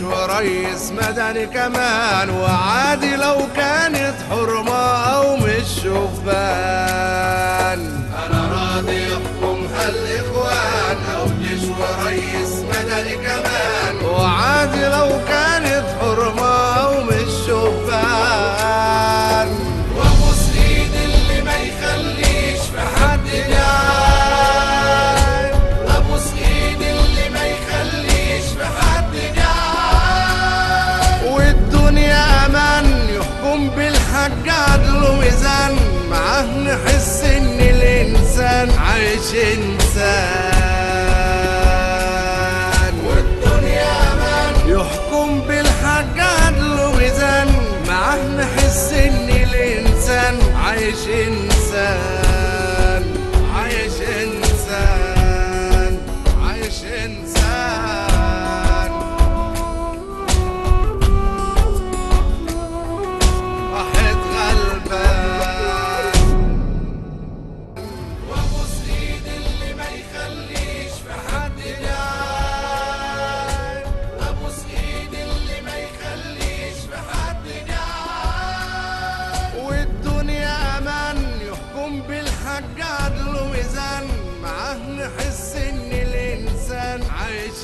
وريس مدني كمان، وعادي لو كانت حرمة أو مش شبان. أنا راضي يحكم هالإخوان أو جيش وريس مدني كمان، وعادي لو كانت حرمة أو مش شبان. وأبوس إيد اللي ما يخليش في حد جعان، أبوس إيد اللي ما يخليش في حد جعان. والدنيا أمان يحكم بالحق عدل وميزان، معاه نحس إن الإنسان عايش إنسان. والدنيا أمان يحكم بالحق عدل وميزان، معاه نحس إن الإنسان عايش إنسان، عايش إنسان، عايش إنسان. واحد غلبان. وأبوس إيد اللي ما يخليش في حد جعان، أبوس إيد اللي ما يخليش في حد جعان. والدنيا أمان يحكم بالحق عدل وميزان، معاه نحس إن الإنسان عايش